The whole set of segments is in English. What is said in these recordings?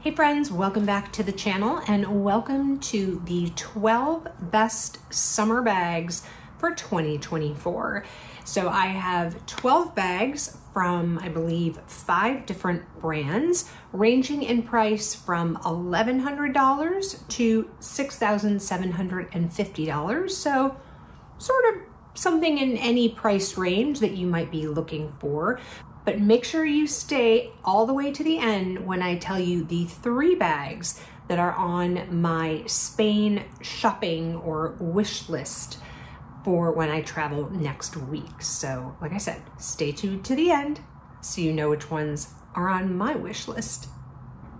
Hey friends, welcome back to the channel and welcome to the 12 best summer bags for 2024. So I have 12 bags from, I believe, 5 different brands, ranging in price from $1,100 to $6,750. So sort of something in any price range that you might be looking for. But make sure you stay all the way to the end when I tell you the 3 bags that are on my Spain shopping or wish list for when I travel next week. So like I said, stay tuned to the end so you know which ones are on my wish list.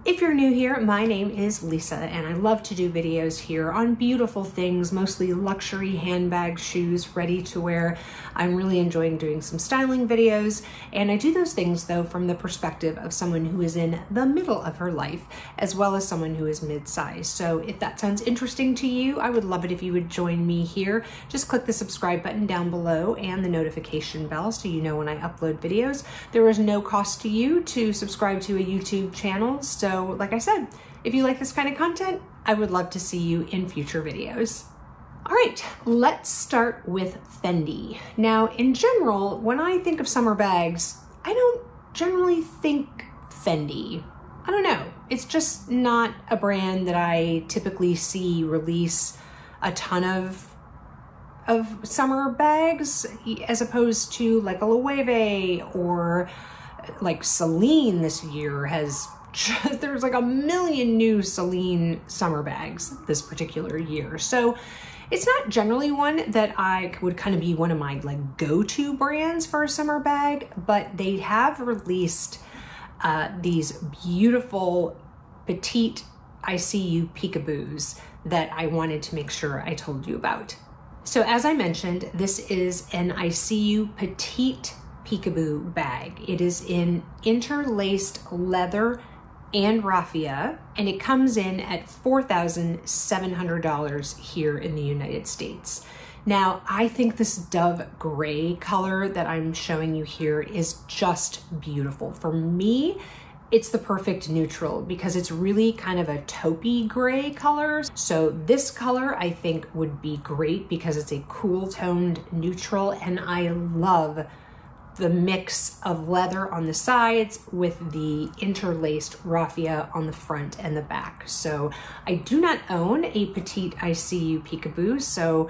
If you're new here, my name is Lisa and I love to do videos here on beautiful things, mostly luxury handbags, shoes, ready to wear. I'm really enjoying doing some styling videos, and I do those things though from the perspective of someone who is in the middle of her life, as well as someone who is mid-sized. So if that sounds interesting to you, I would love it if you would join me here. Just click the subscribe button down below and the notification bell so you know when I upload videos. There is no cost to you to subscribe to a YouTube channel. So like I said, if you like this kind of content, I would love to see you in future videos. All right, let's start with Fendi. Now, in general, when I think of summer bags, I don't generally think Fendi. I don't know. It's just not a brand that I typically see release a ton of summer bags, as opposed to like a Loewe or like Celine this year has there's like a million new Celine summer bags this particular year. So it's not generally one that I would kind of be one of my like go-to brands for a summer bag, but they have released these beautiful petite ICU peekaboos that I wanted to make sure I told you about. So as I mentioned, this is an ICU petite peekaboo bag. It is in interlaced leather and raffia, and it comes in at $4,700 here in the United States. Now, I think this dove gray color that I'm showing you here is just beautiful. For me, it's the perfect neutral because it's really kind of a taupey gray color. So this color I think would be great because it's a cool toned neutral, and I love the mix of leather on the sides with the interlaced raffia on the front and the back. So I do not own a petite ICU peekaboo, so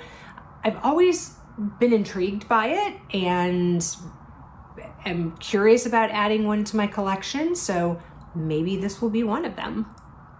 I've always been intrigued by it and am curious about adding one to my collection, so maybe this will be one of them.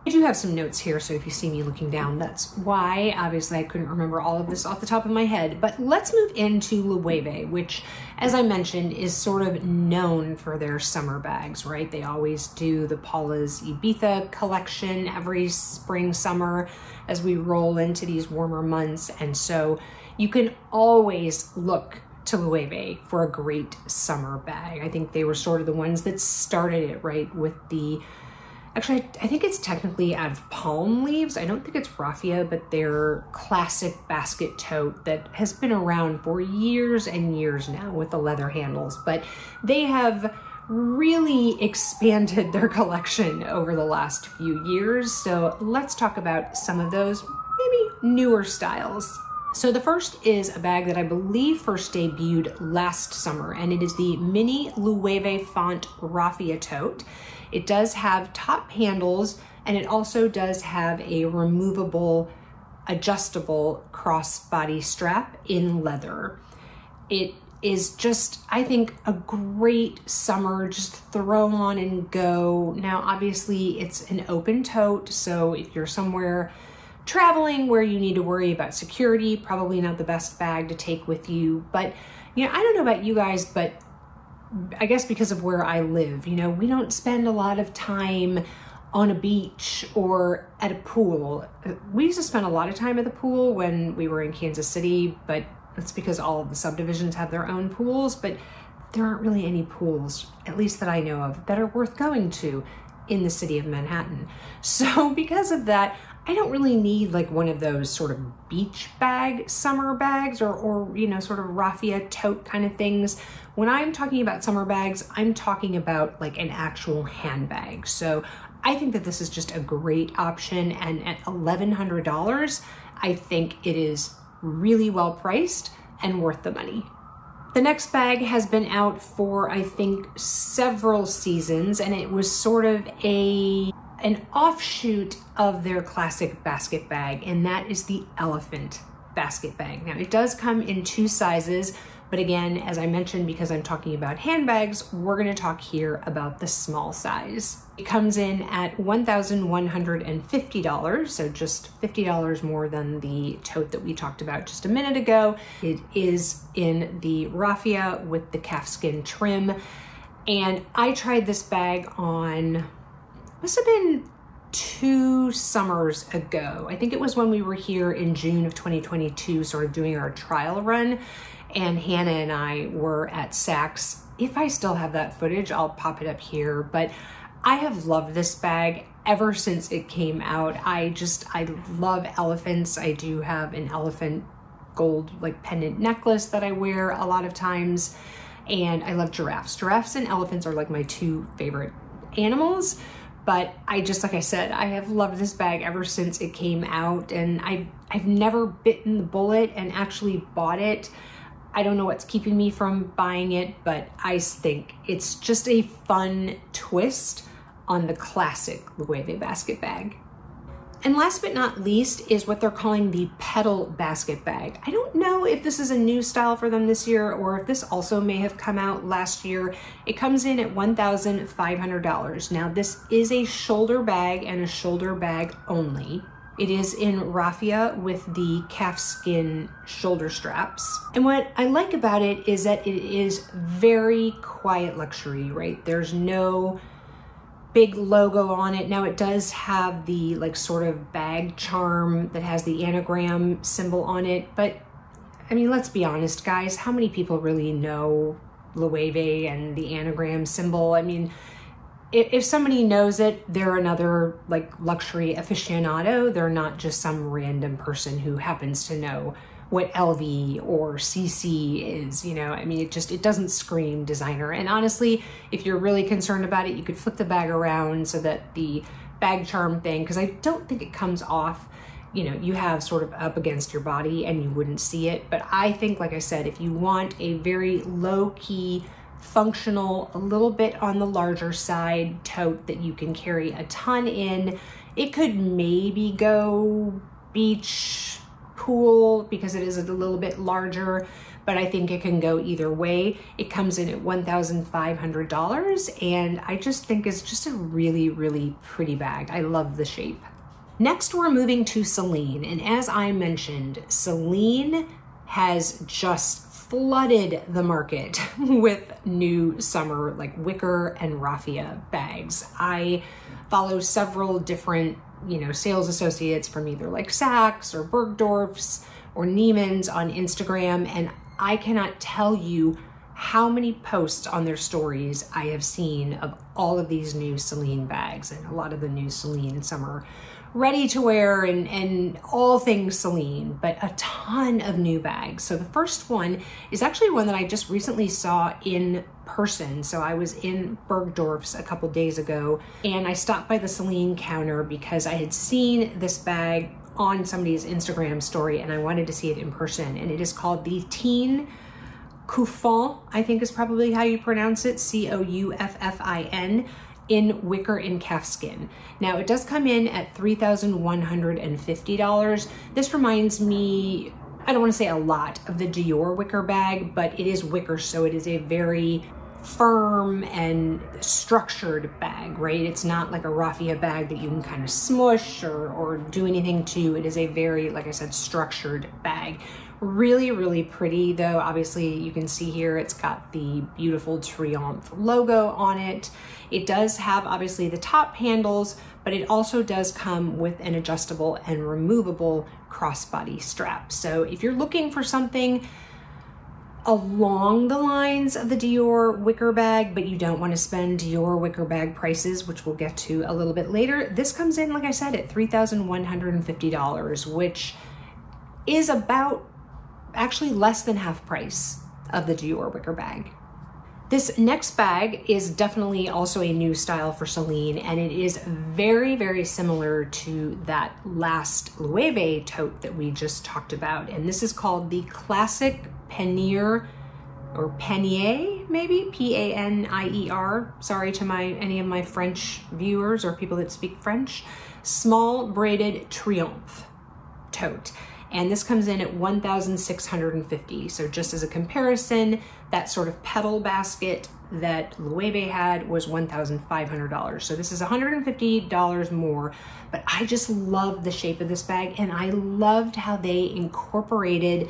I do have some notes here, so if you see me looking down, that's why. Obviously, I couldn't remember all of this off the top of my head, but let's move into Loewe, which, as I mentioned, is sort of known for their summer bags, right? They always do the Paula's Ibiza collection every spring, summer, as we roll into these warmer months, and so you can always look to Loewe for a great summer bag. I think they were sort of the ones that started it, right, with the actually, I think it's technically out of palm leaves. I don't think it's raffia, but their classic basket tote that has been around for years and years now with the leather handles. But they have really expanded their collection over the last few years. So let's talk about some of those maybe newer styles. So the first is a bag that I believe first debuted last summer, and it is the mini Loewe font raffia tote. It does have top handles, and it also does have a removable, adjustable crossbody strap in leather. It is just, I think, a great summer, just throw on and go. Now, obviously, it's an open tote, so if you're somewhere traveling where you need to worry about security, probably not the best bag to take with you. But, you know, I don't know about you guys, but I guess because of where I live, you know, we don't spend a lot of time on a beach or at a pool. We used to spend a lot of time at the pool when we were in Kansas City, but that's because all of the subdivisions have their own pools, but there aren't really any pools, at least that I know of, that are worth going to in the city of Manhattan. So because of that, I don't really need like one of those sort of beach bag summer bags or you know, sort of raffia tote kind of things. When I'm talking about summer bags, I'm talking about like an actual handbag. So I think that this is just a great option, and at $1,100, I think it is really well priced and worth the money. The next bag has been out for, I think, several seasons, and it was sort of an offshoot of their classic basket bag, and that is the elephant basket bag. Now, it does come in 2 sizes, but again, as I mentioned, because I'm talking about handbags, we're gonna talk here about the small size. It comes in at $1,150, so just $50 more than the tote that we talked about just a minute ago. It is in the raffia with the calfskin trim, and I tried this bag on, must have been 2 summers ago. I think it was when we were here in June of 2022, sort of doing our trial run, and Hannah and I were at Saks. If I still have that footage, I'll pop it up here, but I have loved this bag ever since it came out. I love elephants. I do have an elephant gold like pendant necklace that I wear a lot of times, and I love giraffes. Giraffes and elephants are like my 2 favorite animals, but like I said, I have loved this bag ever since it came out, and I've never bitten the bullet and actually bought it. I don't know what's keeping me from buying it, but I think it's just a fun twist on the classic Loewe basket bag. And last but not least is what they're calling the petal basket bag. I don't know if this is a new style for them this year or if this also may have come out last year. It comes in at $1,500. Now, this is a shoulder bag and a shoulder bag only. It is in raffia with the calfskin shoulder straps. And what I like about it is that it is very quiet luxury, right? There's no big logo on it. Now, it does have the like sort of bag charm that has the anagram symbol on it, but I mean, let's be honest, guys, how many people really know Loewe and the anagram symbol? I mean, if somebody knows it, they're another like luxury aficionado. They're not just some random person who happens to know what LV or CC is, you know. I mean, it doesn't scream designer. And honestly, if you're really concerned about it, you could flip the bag around so that the bag charm thing, because I don't think it comes off, you know, you have sort of up against your body and you wouldn't see it. But I think, like I said, if you want a very low-key, functional, a little bit on the larger side tote that you can carry a ton in, it could maybe go beach, pool, because it is a little bit larger, but I think it can go either way. It comes in at $1,500, and I just think it's just a really, really pretty bag. I love the shape. Next, we're moving to Celine, and as I mentioned, Celine has just flooded the market with new summer like wicker and raffia bags. I follow several different, you know, sales associates from either like Saks or Bergdorf's or Neiman's on Instagram, and I cannot tell you how many posts on their stories I have seen of all of these new Celine bags and a lot of the new Celine summer ready to wear and all things Celine, but a ton of new bags. So the first one is actually one that I just recently saw in person. So I was in Bergdorf's a couple days ago, and I stopped by the Celine counter because I had seen this bag on somebody's Instagram story and I wanted to see it in person. And it is called the Teen Couffin, I think is probably how you pronounce it, Couffin, in wicker and calfskin. Now, it does come in at $3,150. This reminds me, I don't want to say a lot of the Dior wicker bag, but it is wicker, so it is a very firm and structured bag, right? It's not like a raffia bag that you can kind of smush or do anything to. It is a very, like I said, structured bag. Really, really pretty though. Obviously, you can see here it's got the beautiful Triomphe logo on it. It does have obviously the top handles, but it also does come with an adjustable and removable crossbody strap. So if you're looking for something along the lines of the Dior wicker bag, but you don't want to spend Dior wicker bag prices, which we'll get to a little bit later, this comes in, like I said, at $3,150, which is about actually less than half price of the Dior wicker bag. This next bag is definitely also a new style for Celine, and it is very, very similar to that last Loewe tote that we just talked about. And this is called the Classic Panier, or Panier, maybe, P-A-N-I-E-R. Sorry to any of my French viewers or people that speak French. Small braided triomphe tote. And this comes in at $1,650. So just as a comparison, that sort of petal basket that Loewe had was $1,500. So this is $150 more, but I just love the shape of this bag, and I loved how they incorporated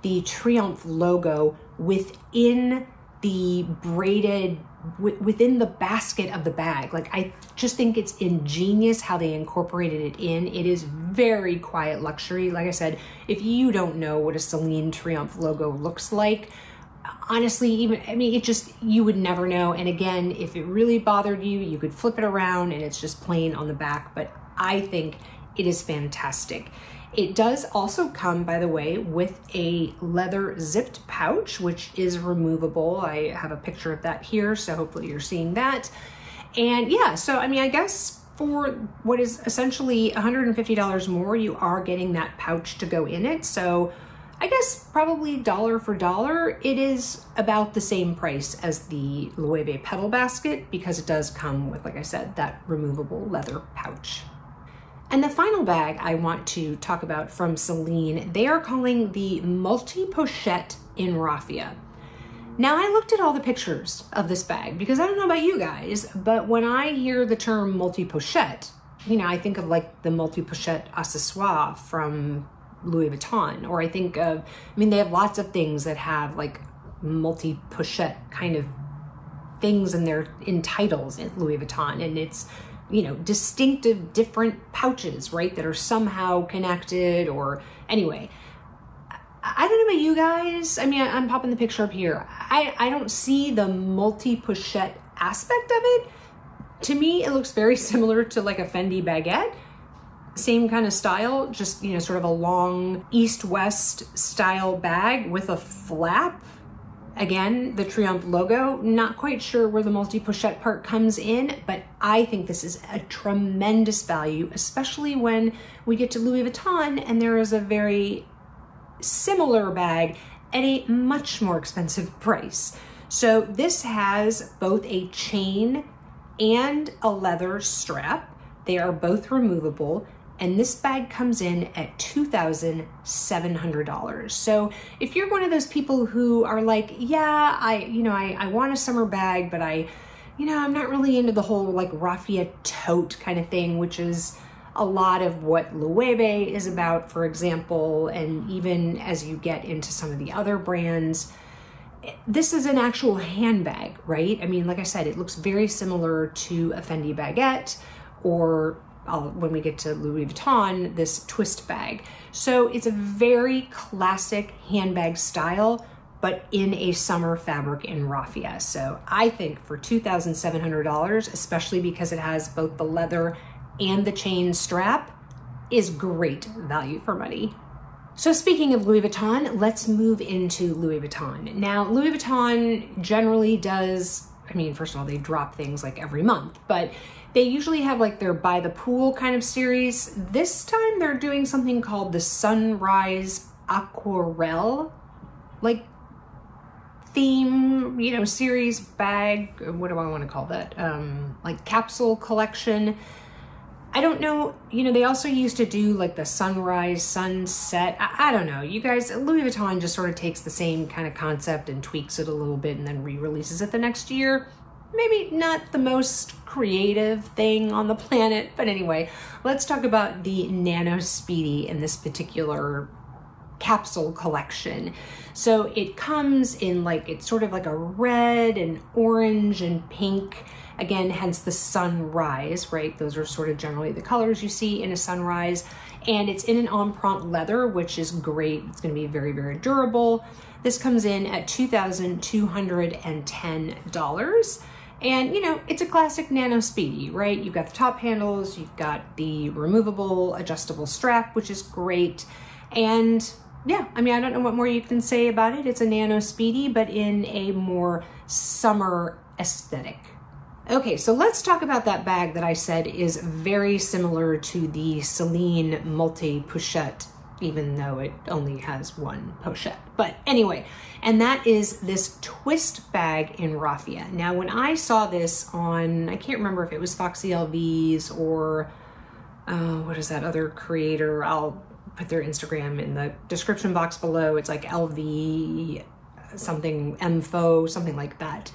the Triumph logo within the braided, within the basket of the bag. Like, I just think it's ingenious how they incorporated it in. It is very quiet luxury. Like I said, if you don't know what a Celine Triumph logo looks like, honestly, you would never know. And again, if it really bothered you, you could flip it around and it's just plain on the back, but I think it is fantastic. It does also come, by the way, with a leather zipped pouch, which is removable. I have a picture of that here, so hopefully you're seeing that. And yeah, so I guess for what is essentially $150 more, you are getting that pouch to go in it. So I guess probably dollar for dollar, it is about the same price as the Loewe petal basket, because it does come with, like I said, that removable leather pouch. And the final bag I want to talk about from Celine, they are calling the Multipochette in Raffia. Now, I looked at all the pictures of this bag because I don't know about you guys, but when I hear the term multipochette, I think of like the multipochette accessoire from Louis Vuitton, or I think of, they have lots of things that have like multi-pochette kind of things in titles at Louis Vuitton, and it's, distinctive different pouches, right, that are somehow connected, or anyway. I don't know about you guys. I'm popping the picture up here. I don't see the multi-pochette aspect of it. To me, it looks very similar to like a Fendi baguette. Same kind of style, just, sort of a long east-west style bag with a flap. Again, the Triumph logo. Not quite sure where the multi-pochette part comes in, but I think this is a tremendous value, especially when we get to Louis Vuitton and there is a very similar bag at a much more expensive price. So this has both a chain and a leather strap. They are both removable, and this bag comes in at $2,700. So if you're one of those people who are like, yeah, I want a summer bag, but I'm not really into the whole like raffia tote kind of thing, which is a lot of what Loewe is about, for example, and even as you get into some of the other brands, this is an actual handbag, right? Like I said, it looks very similar to a Fendi baguette, or when we get to Louis Vuitton, this twist bag. So it's a very classic handbag style, but in a summer fabric in raffia. So I think for $2,700, especially because it has both the leather and the chain strap, is great value for money. So speaking of Louis Vuitton, let's move into Louis Vuitton. Now, Louis Vuitton generally does, first of all, they drop things like every month, but they usually have like their by the pool kind of series. This time they're doing something called the Sunrise Aquarelle, like theme, series bag. What do I want to call that? Like capsule collection. I don't know, they also used to do like the sunrise, sunset. I don't know, you guys, Louis Vuitton just sort of takes the same kind of concept and tweaks it a little bit and then re-releases it the next year. Maybe not the most creative thing on the planet, but anyway, let's talk about the Nano Speedy in this particular capsule collection. So it comes in like, it's sort of like a red and orange and pink. Again, hence the sunrise, right? Those are sort of generally the colors you see in a sunrise. And it's in an empreinte leather, which is great. It's going to be very, very durable. This comes in at $2,210. And, it's a classic Nano Speedy, right? You've got the top handles, you've got the removable adjustable strap, which is great. And yeah, I mean, I don't know what more you can say about it. It's a Nano Speedy, but in a more summer aesthetic. Okay, so let's talk about that bag that I said is very similar to the Celine Multipochette, even though it only has one pochette. But anyway, and that is this twist bag in raffia. Now, when I saw this on, I can't remember if it was Foxy LV's or what is that other creator? I'll put their Instagram in the description box below. It's like LV something, MFO, something like that.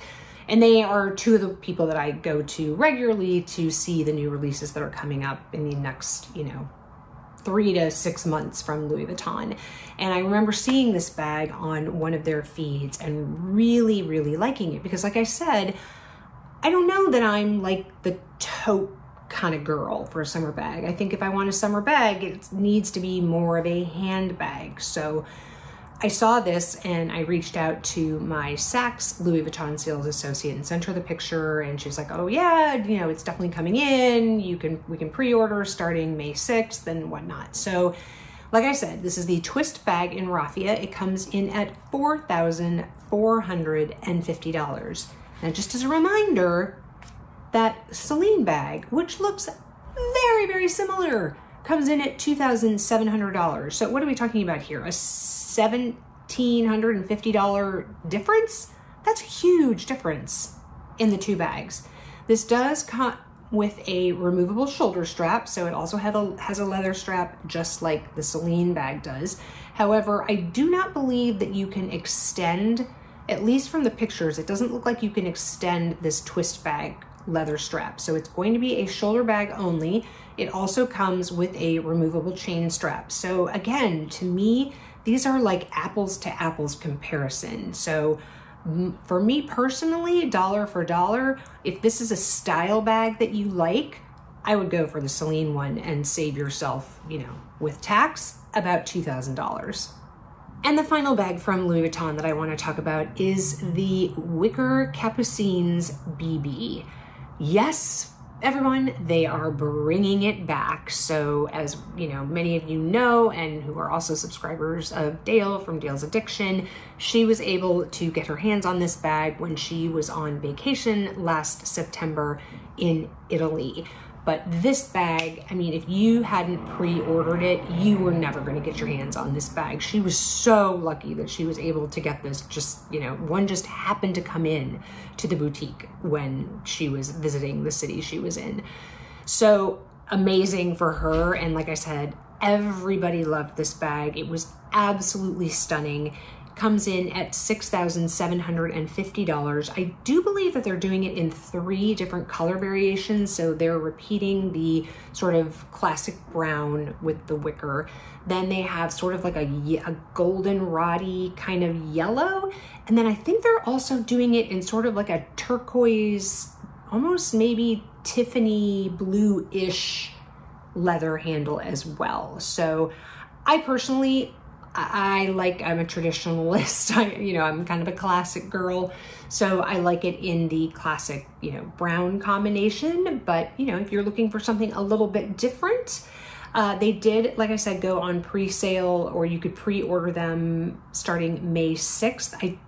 And they are two of the people that I go to regularly to see the new releases that are coming up in the next, 3 to 6 months from Louis Vuitton. And I remember seeing this bag on one of their feeds and really, really liking it because, like I said, I don't know that I'm like the tote kind of girl for a summer bag. I think if I want a summer bag, it needs to be more of a handbag. So I saw this and I reached out to my Saks Louis Vuitton sales associate and sent her the picture, and she was like, oh yeah, it's definitely coming in. We can pre-order starting May 6th and whatnot. So like I said, this is the twist bag in raffia. It comes in at $4,450. Now, just as a reminder, that Celine bag, which looks very, very similar, comes in at $2,700. So what are we talking about here? A $1,750 difference? That's a huge difference in the two bags. This does come with a removable shoulder strap, so it also has a leather strap just like the Celine bag does. However, I do not believe that you can extend, at least from the pictures, it doesn't look like you can extend this twist bag leather strap. So it's going to be a shoulder bag only. It also comes with a removable chain strap. So again, to me, these are like apples to apples comparison. So for me personally, dollar for dollar, if this is a style bag that you like, I would go for the Celine one and save yourself, with tax, about $2,000. And the final bag from Louis Vuitton that I want to talk about is the Wicker Capucines BB. Yes, everyone, they are bringing it back. So as many of you know, and who are also subscribers of Dale from Dale's Addiction, she was able to get her hands on this bag when she was on vacation last September in Italy. But this bag, I mean, if you hadn't pre-ordered it, you were never going to get your hands on this bag. She was so lucky that she was able to get this. One just happened to come in to the boutique when she was visiting the city she was in. So amazing for her. And like I said, everybody loved this bag. It was absolutely stunning. Comes in at $6,750. I do believe that they're doing it in 3 different color variations. So they're repeating the sort of classic brown with the wicker. Then they have sort of like a golden roddy kind of yellow. And then I think they're also doing it in sort of like a turquoise, almost maybe Tiffany blue-ish leather handle as well. So I personally, I'm a traditionalist. I'm kind of a classic girl. So I like it in the classic, brown combination. But, if you're looking for something a little bit different, they did, like I said, go on pre-sale, or you could pre-order them starting May 6th. I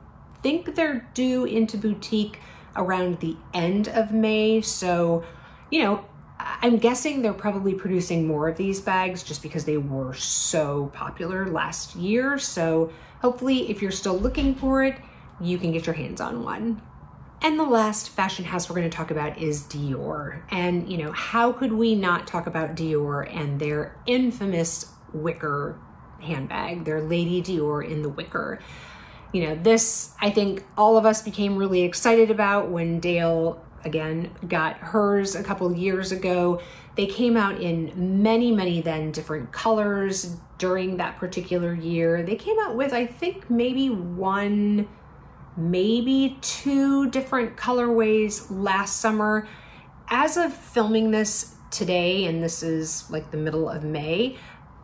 think they're due into boutique around the end of May. So, I'm guessing they're probably producing more of these bags just because they were so popular last year. So hopefully, if you're still looking for it, you can get your hands on one. And the last fashion house we're going to talk about is Dior. And, how could we not talk about Dior and their infamous wicker handbag, their Lady Dior in the wicker? This, I think all of us became really excited about when Dale again got hers a couple years ago. They came out in many, many then different colors during that particular year. They came out with, I think, maybe 1, maybe 2 different colorways last summer. As of filming this today, and this is like the middle of May,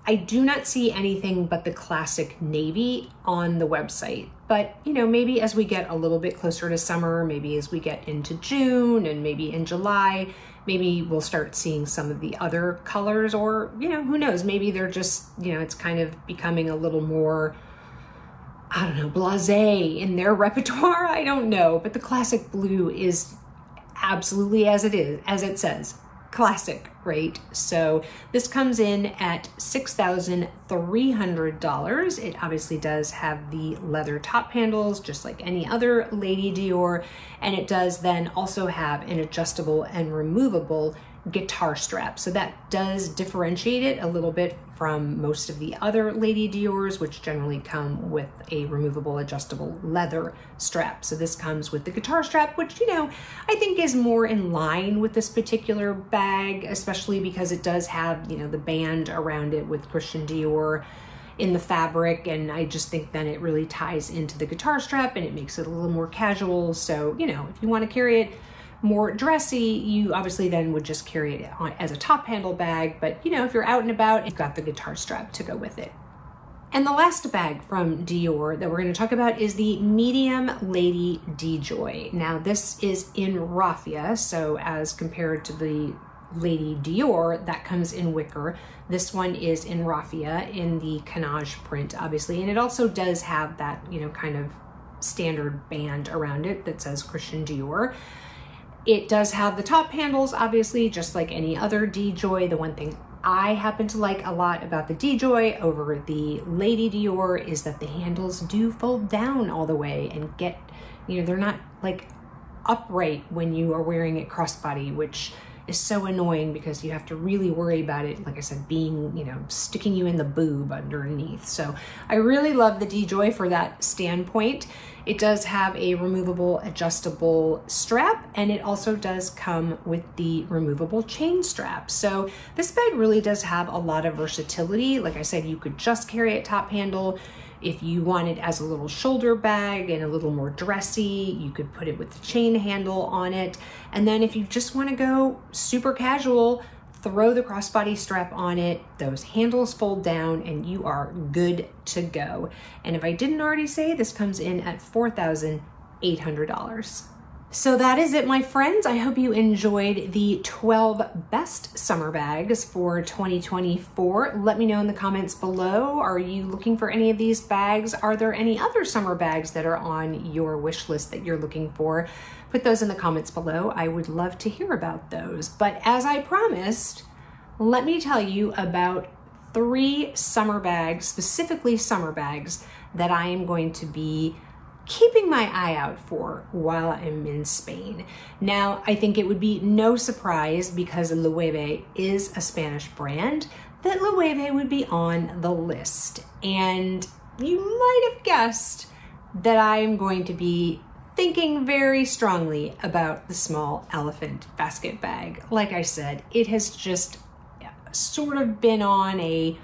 I do not see anything but the classic navy on the website. But, you know, maybe as we get a little bit closer to summer, maybe as we get into June and maybe in July, maybe we'll start seeing some of the other colors, or, you know, who knows, maybe they're just, you know, it's kind of becoming a little more, I don't know, blasé in their repertoire. I don't know, but the classic blue is absolutely as it says, classic, right? So this comes in at $6,300. It obviously does have the leather top handles, just like any other Lady Dior, and it does then also have an adjustable and removable guitar strap. So that does differentiate it a little bit from most of the other Lady Diors, which generally come with a removable adjustable leather strap. So this comes with the guitar strap, which, you know, I think is more in line with this particular bag, especially because it does have, you know, the band around it with Christian Dior in the fabric, and I just think then it really ties into the guitar strap and it makes it a little more casual. So, you know, if you want to carry it more dressy, you obviously then would just carry it on as a top handle bag. But, you know, if you're out and about, you've got the guitar strap to go with it. And the last bag from Dior that we're going to talk about is the medium Lady DeJoy. Now this is in raffia, so as compared to the Lady Dior that comes in wicker, this one is in raffia in the canage print, obviously, and it also does have that, you know, kind of standard band around it that says Christian Dior. It does have the top handles, obviously, just like any other DeJoy. The one thing I happen to like a lot about the DeJoy over the Lady Dior is that the handles do fold down all the way and get, you know, they're not like upright when you are wearing it crossbody, which is so annoying because you have to really worry about it, like I said, being, you know, sticking you in the boob underneath. So I really love the DeJoy for that standpoint. It does have a removable adjustable strap, and it also does come with the removable chain strap. So this bag really does have a lot of versatility. Like I said, you could just carry it top handle. If you want it as a little shoulder bag and a little more dressy, you could put it with the chain handle on it. And then if you just want to go super casual, throw the crossbody strap on it, those handles fold down, and you are good to go. And if I didn't already say, this comes in at $4,800. So that is it, my friends. I hope you enjoyed the 12 best summer bags for 2024. Let me know in the comments below. Are you looking for any of these bags? Are there any other summer bags that are on your wish list that you're looking for? Put those in the comments below. I would love to hear about those. But as I promised, let me tell you about 3 summer bags, specifically summer bags, that I am going to be keeping my eye out for while I'm in Spain. Now, I think it would be no surprise, because Loewe is a Spanish brand, that Loewe would be on the list. And you might have guessed that I'm going to be thinking very strongly about the small elephant basket bag. Like I said, it has just sort of been on a,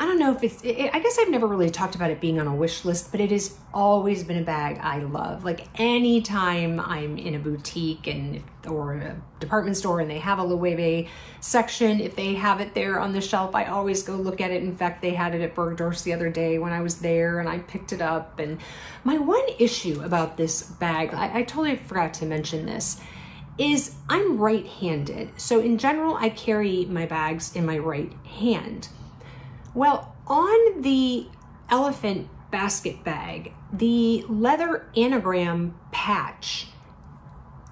I don't know if I guess I've never really talked about it being on a wish list, but it has always been a bag I love. Like anytime I'm in a boutique or a department store and they have a Loewe section, if they have it there on the shelf, I always go look at it. In fact, they had it at Bergdorf's the other day when I was there, and I picked it up. And my one issue about this bag, I totally forgot to mention this, is I'm right-handed. So in general, I carry my bags in my right hand. Well, on the elephant basket bag, the leather anagram patch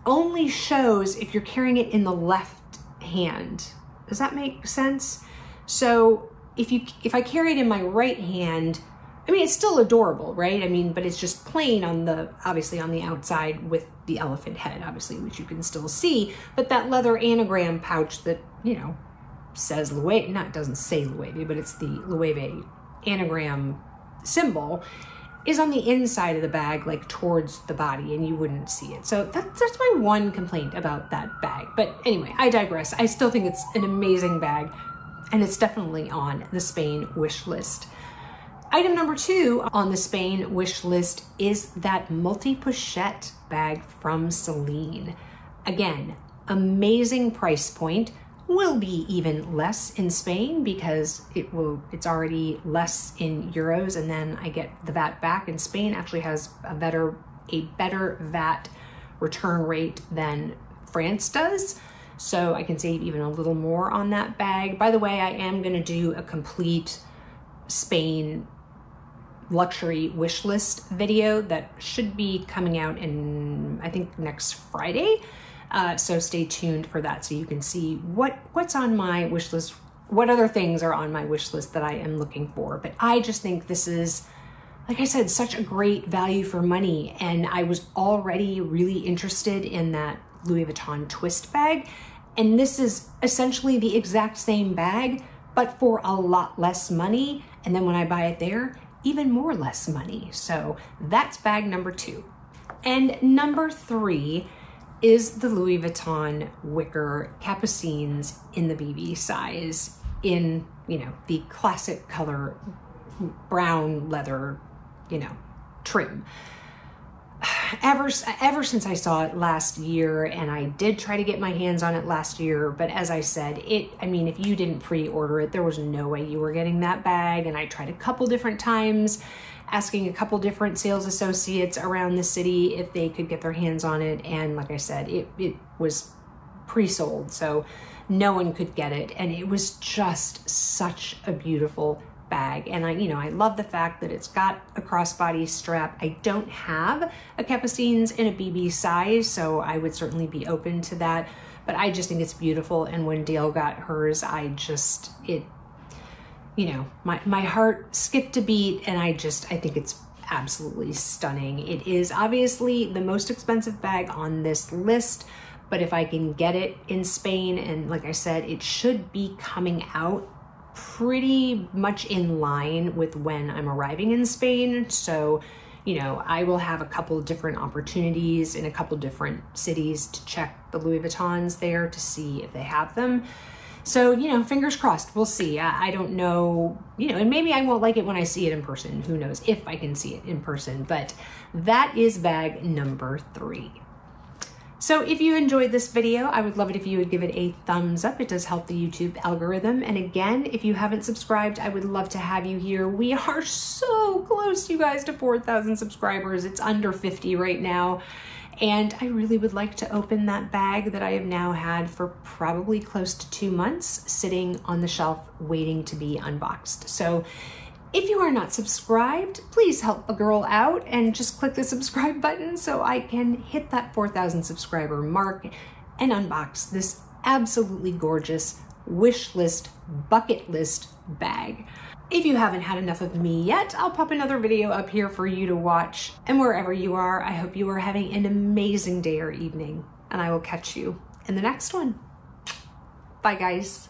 only shows if you're carrying it in the left hand. Does that make sense? So if I carry it in my right hand, I mean, it's still adorable, right? I mean, but it's just plain obviously on the outside with the elephant head, obviously, which you can still see. But that leather anagram pouch that, you know, says Loewe, it doesn't say Loewe, but it's the Loewe anagram symbol, is on the inside of the bag, like towards the body, and you wouldn't see it. So that's my one complaint about that bag. But anyway, I digress. I still think it's an amazing bag, and it's definitely on the Spain wish list. Item number 2 on the Spain wish list is that Multipochette bag from Celine. Again, amazing price point. will be even less in Spain because it's already less in euros, and then I get the VAT back. And Spain actually has a better VAT return rate than France does. So I can save even a little more on that bag. By the way, I am gonna do a complete Spain luxury wish list video that should be coming out in, I think, next Friday. So stay tuned for that so you can see what's on my wish list, what other things are on my wish list that I am looking for. But I just think this is, like I said, such a great value for money. And I was already really interested in that Louis Vuitton twist bag. And this is essentially the exact same bag, but for a lot less money. And then when I buy it there, even more less money. So that's bag number 2. And number 3 is the Louis Vuitton Wicker Capucines in the BB size in, you know, the classic color brown leather, you know, trim. Ever since I saw it last year, and I did try to get my hands on it last year, but as I said, I mean, if you didn't pre-order it, there was no way you were getting that bag. And I tried a couple different times, asking a couple different sales associates around the city if they could get their hands on it. And like I said, it was pre-sold, so no one could get it. And it was just such a beautiful bag. And I love the fact that it's got a crossbody strap. I don't have a Capucines in a BB size, so I would certainly be open to that. But I just think it's beautiful. And when Dale got hers, my heart skipped a beat, and I think it's absolutely stunning. It is obviously the most expensive bag on this list, but if I can get it in Spain, and like I said, it should be coming out pretty much in line with when I'm arriving in Spain. So, I will have a couple different opportunities in a couple different cities to check the Louis Vuittons there to see if they have them. So, fingers crossed, we'll see. I don't know, and maybe I won't like it when I see it in person. Who knows if I can see it in person, but that is bag number 3. So if you enjoyed this video, I would love it if you would give it a thumbs up. It does help the YouTube algorithm. And again, if you haven't subscribed, I would love to have you here. We are so close, you guys, to 4,000 subscribers. It's under 50 right now. And I really would like to open that bag that I have now had for probably close to 2 months sitting on the shelf waiting to be unboxed. So if you are not subscribed, please help a girl out and just click the subscribe button so I can hit that 4,000 subscriber mark and unbox this absolutely gorgeous wish list, bucket list bag. If you haven't had enough of me yet, I'll pop another video up here for you to watch. And wherever you are, I hope you are having an amazing day or evening, and I will catch you in the next one. Bye, guys.